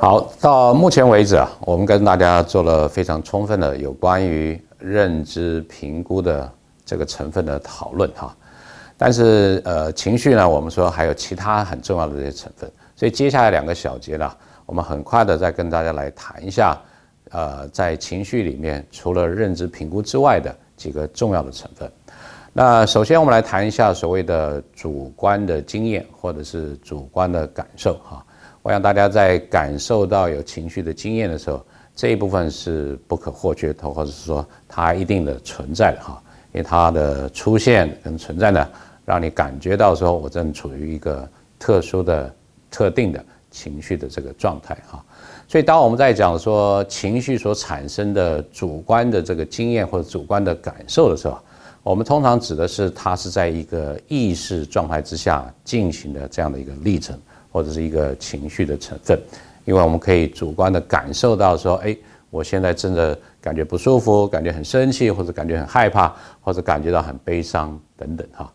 好，到目前为止啊，我们跟大家做了非常充分的有关于认知评估的这个成分的讨论哈。但是情绪呢，我们说还有其他很重要的这些成分，所以接下来2个小节呢，我们很快的再跟大家来谈一下，在情绪里面除了认知评估之外的几个重要的成分。那首先我们来谈一下所谓的主观的经验或者是主观的感受哈。我想大家在感受到有情绪的经验的时候，这一部分是不可或缺的，或者是说它一定的存在的哈，因为它的出现跟存在呢，让你感觉到说我正处于一个特殊的、特定的情绪的这个状态哈。所以当我们在讲说情绪所产生的主观的这个经验或者主观的感受的时候，我们通常指的是它是在一个意识状态之下进行的这样的一个历程。或者是一个情绪的成分，因为我们可以主观的感受到说，我现在真的感觉不舒服，感觉很生气，或者感觉很害怕，或者感觉到很悲伤等等哈。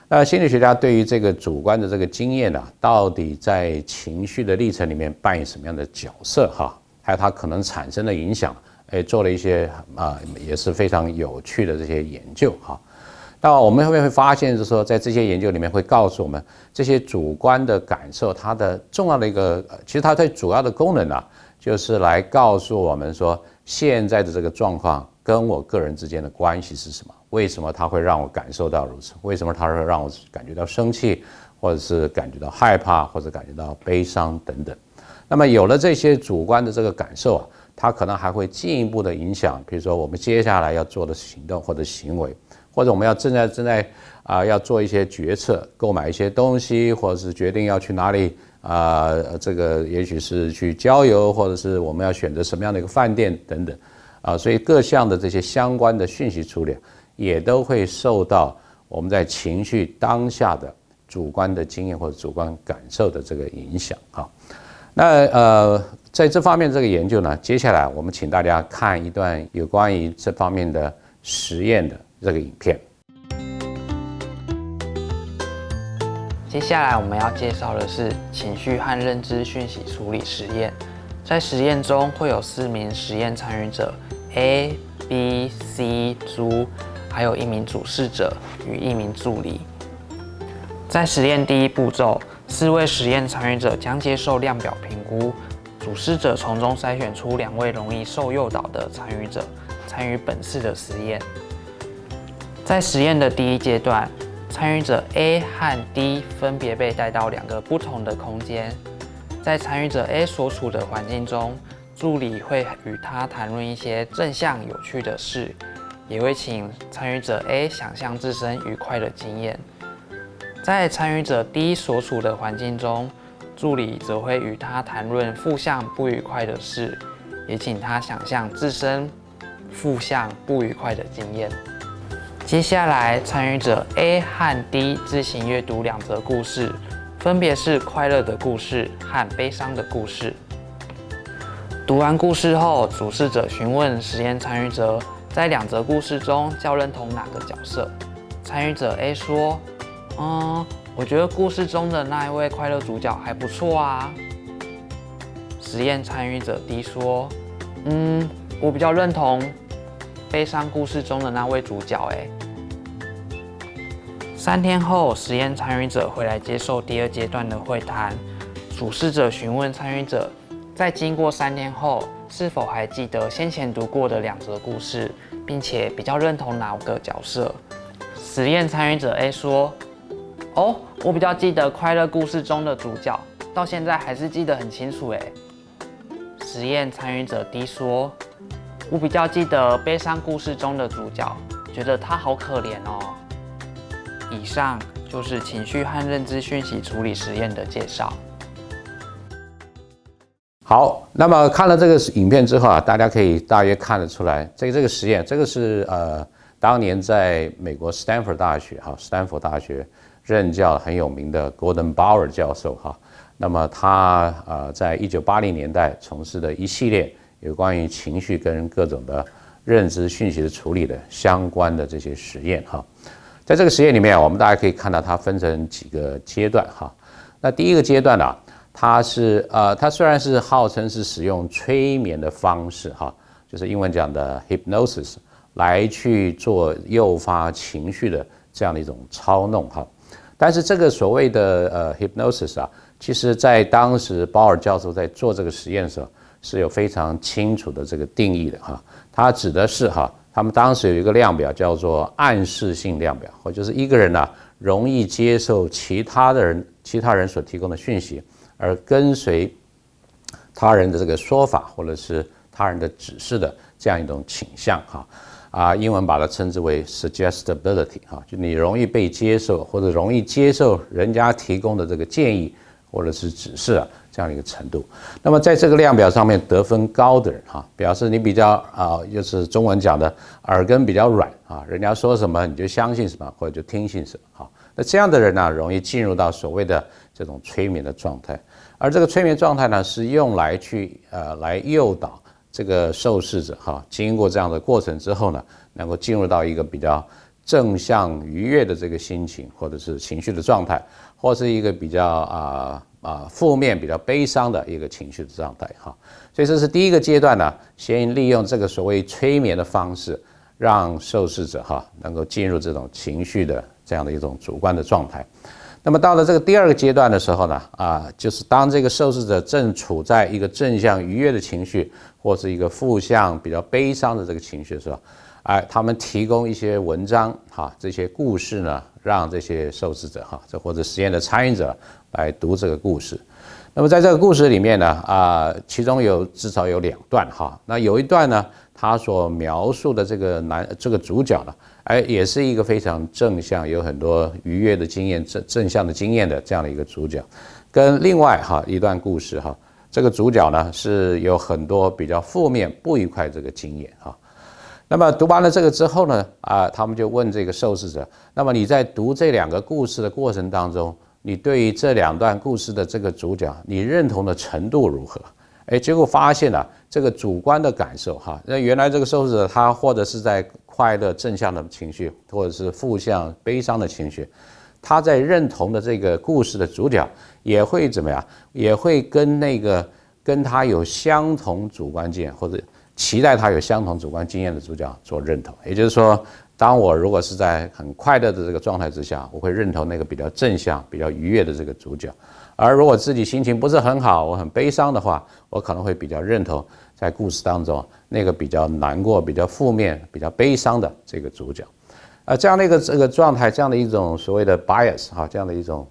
那心理学家对于这个主观的这个经验啊，到底在情绪的历程里面扮演什么样的角色哈，还有它可能产生的影响，做了一些也是非常有趣的这些研究哈。那我们会发现，就是说，在这些研究里面会告诉我们，这些主观的感受，它的重要的一个，其实它最主要的功能啊，就是来告诉我们说，现在的这个状况跟我个人之间的关系是什么？为什么它会让我感受到如此？为什么它会让我感觉到生气，或者是感觉到害怕，或者感觉到悲伤等等？那么有了这些主观的这个感受啊，它可能还会进一步的影响，比如说我们接下来要做的行动或者行为。或者我们要正在要做一些决策，购买一些东西，或者是决定要去哪里这个也许是去郊游，或者是我们要选择什么样的一个饭店等等所以各项的这些相关的讯息处理也都会受到我们在情绪当下的主观的经验或者主观感受的这个影响哈。那在这方面这个研究呢，接下来我们请大家看一段有关于这方面的实验的这个影片。接下来我们要介绍的是情绪和认知讯息处理实验。在实验中会有4名实验参与者 A、B、C 组，还有1名主事者与1名助理。在实验第一步骤，4位实验参与者将接受量表评估，主事者从中筛选出2位容易受诱导的参与者，参与本次的实验。在实验的第一阶段，参与者 A 和 D 分别被带到2个不同的空间。在参与者 A 所处的环境中，助理会与他谈论一些正向有趣的事，也会请参与者 A 想象自身愉快的经验。在参与者 D 所处的环境中，助理则会与他谈论负向不愉快的事，也请他想象自身负向不愉快的经验。接下来，参与者 A 和 D 自行阅读2则故事，分别是快乐的故事和悲伤的故事。读完故事后，主事者询问实验参与者在2则故事中较认同哪个角色。参与者 A 说：“我觉得故事中的那一位快乐主角还不错啊。”实验参与者 D 说：“我比较认同悲伤故事中的那位主角。”3天后，实验参与者回来接受第2阶段的会谈。主事者询问参与者，在经过3天后，是否还记得先前读过的2则故事，并且比较认同哪个角色。实验参与者 A 说：“我比较记得快乐故事中的主角，到现在还是记得很清楚。”实验参与者 D 说：“我比较记得悲伤故事中的主角，觉得他好可怜哦。”以上就是情绪和认知讯息处理实验的介绍。好，那么看了这个影片之后啊，大家可以大约看得出来，这个实验，这个是当年在美国斯坦福大学任教很有名的 Gordon Bower 教授哈。那么他在1980年代从事的一系列有关于情绪跟各种的认知讯息的处理的相关的这些实验哈。在这个实验里面，我们大家可以看到它分成几个阶段哈。那第一个阶段它虽然是号称是使用催眠的方式哈，就是英文讲的 hypnosis 来去做诱发情绪的这样的一种操弄哈，但是这个所谓的hypnosis 啊，其实在当时鲍尔教授在做这个实验的时候是有非常清楚的这个定义的哈，它指的是哈，他们当时有一个量表叫做暗示性量表，或就是一个人啊容易接受其他人所提供的讯息，而跟随他人的这个说法或者是他人的指示的这样一种倾向哈，英文把它称之为 suggestibility 哈，就你容易被接受或者容易接受人家提供的这个建议或者是指示这样的一个程度。那么在这个量表上面得分高的人哈，表示你比较就是中文讲的耳根比较软人家说什么你就相信什么或者就听信什么那这样的人呢，容易进入到所谓的这种催眠的状态，而这个催眠状态呢，是用来去来诱导这个受试者经过这样的过程之后呢，能够进入到一个比较正向愉悦的这个心情或者是情绪的状态，或是一个比较负面、比较悲伤的一个情绪的状态所以这是第一个阶段呢，先利用这个所谓催眠的方式，让受试者能够进入这种情绪的这样的一种主观的状态。那么到了这个第二个阶段的时候呢，就是当这个受试者正处在一个正向愉悦的情绪，或是一个负向比较悲伤的这个情绪的时候，他们提供一些文章这些故事呢，让这些受试者或者实验的参与者来读这个故事。那么在这个故事里面呢，其中至少有2段那有一段呢，他所描述的这个主角呢，也是一个非常正向，有很多愉悦的经验、正向的经验的这样的一个主角，跟另外一段故事这个主角呢是有很多比较负面、不愉快这个经验那么读完了这个之后呢，他们就问这个受试者，那么你在读这2个故事的过程当中，你对于这2段故事的这个主角，你认同的程度如何？结果发现这个主观的感受那原来这个受试者他或者是在快乐正向的情绪，或者是负向悲伤的情绪，他在认同的这个故事的主角也会怎么样？也会跟他有相同主观经验，或者期待他有相同主观经验的主角做认同。也就是说，当我如果是在很快乐的这个状态之下，我会认同那个比较正向、比较愉悦的这个主角；而如果自己心情不是很好，我很悲伤的话，我可能会比较认同在故事当中那个比较难过、比较负面、比较悲伤的这个主角。这样的一个这个状态，这样的一种所谓的 bias 这样的一种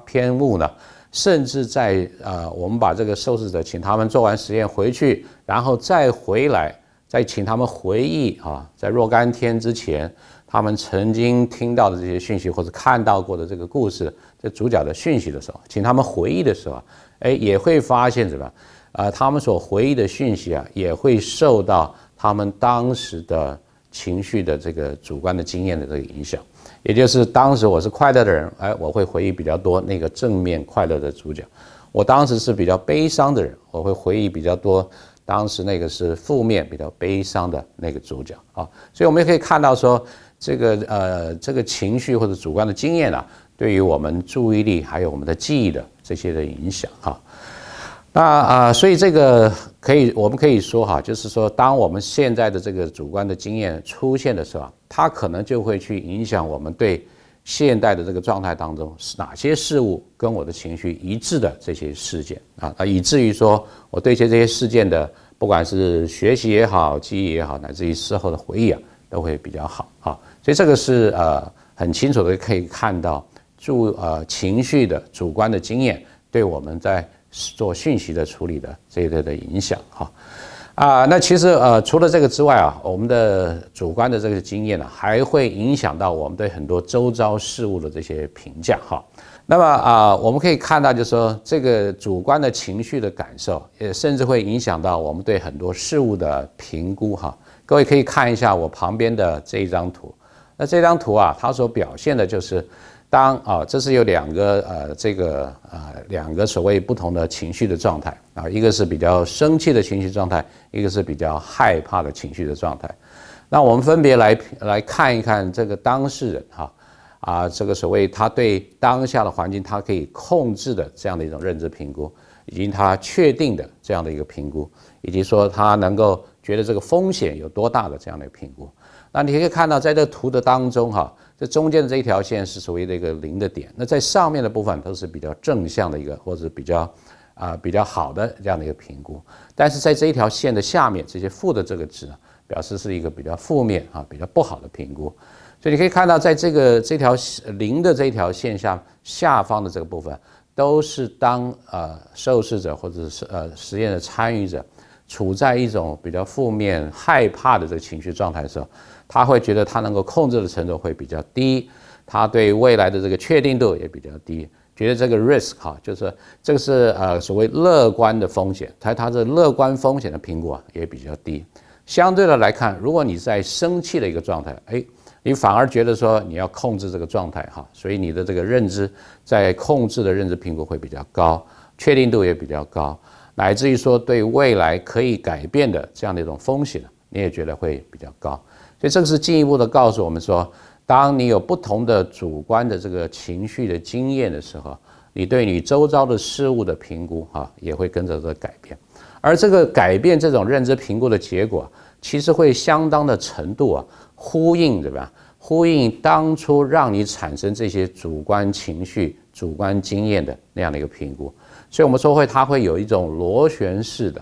偏误呢，甚至在我们把这个受试者请他们做完实验回去，然后再回来，再请他们回忆在若干天之前他们曾经听到的这些讯息或者看到过的这个故事这主角的讯息的时候，请他们回忆的时候也会发现什么他们所回忆的讯息也会受到他们当时的情绪的这个主观的经验的这个影响。也就是当时我是快乐的人，我会回忆比较多那个正面快乐的主角；我当时是比较悲伤的人，我会回忆比较多当时那个是负面比较悲伤的那个主角所以我们也可以看到说，这个情绪或者主观的经验对于我们注意力还有我们的记忆的这些的影响那所以这个我们可以说就是说，当我们现在的这个主观的经验出现的时候它可能就会去影响我们对现代的这个状态当中是哪些事物跟我的情绪一致的这些事件以至于说我对这些事件的不管是学习也好、记忆也好，乃至于事后的回忆都会比较好所以这个是很清楚的可以看到情绪的主观的经验对我们在做讯息的处理的这一类的影响那其实除了这个之外我们的主观的这个经验还会影响到我们对很多周遭事物的这些评价那么我们可以看到，就是说这个主观的情绪的感受，也甚至会影响到我们对很多事物的评估各位可以看一下我旁边的这一张图。那这张图它所表现的就是这是有2个2个所谓不同的情绪的状态一个是比较生气的情绪状态，一个是比较害怕的情绪的状态。那我们分别来看一看这个当事人这个所谓他对当下的环境他可以控制的这样的一种认知评估，以及他确定的这样的一个评估，以及说他能够觉得这个风险有多大的这样的一个评估。那你可以看到，在这个图的当中，这中间的这一条线是所谓的一个0的点，那在上面的部分都是比较正向的一个，或者比较好的这样的一个评估。但是在这一条线的下面，这些负的这个值呢，表示是一个比较负面比较不好的评估。所以你可以看到，在这条0的这一条线下方的这个部分，都是当受试者或者是实验的参与者处在一种比较负面、害怕的这个情绪状态的时候，他会觉得他能够控制的程度会比较低，他对未来的这个确定度也比较低，觉得这个 risk 就是这个是所谓乐观的风险，它的乐观风险的评估也比较低。相对的来看，如果你在生气的一个状态，你反而觉得说你要控制这个状态所以你的这个认知在控制的认知评估会比较高，确定度也比较高，乃至于说对未来可以改变的这样的一种风险，你也觉得会比较高。所以这个是进一步的告诉我们说，当你有不同的主观的这个情绪的经验的时候，你对你周遭的事物的评估也会跟着这个改变。而这个改变这种认知评估的结果，其实会相当的程度呼应，对吧？呼应当初让你产生这些主观情绪、主观经验的那样的一个评估。所以我们说它会有一种螺旋式的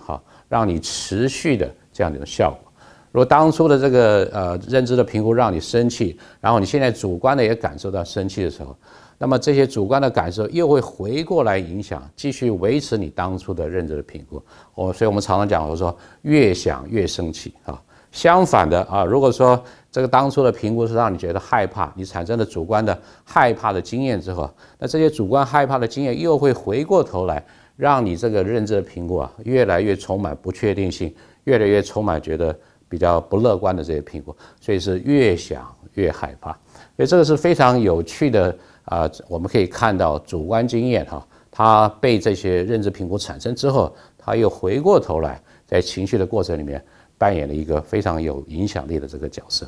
让你持续的这样的一种效果。如果当初的这个认知的评估让你生气，然后你现在主观的也感受到生气的时候，那么这些主观的感受又会回过来影响，继续维持你当初的认知的评估。所以我们常常讲，我说越想越生气相反的如果说这个当初的评估是让你觉得害怕，你产生了主观的害怕的经验之后，那这些主观害怕的经验又会回过头来，让你这个认知的评估越来越充满不确定性，越来越充满觉得比较不乐观的这些评估，所以是越想越害怕。所以这个是非常有趣的我们可以看到主观经验它被这些认知评估产生之后，它又回过头来在情绪的过程里面扮演了一个非常有影响力的这个角色。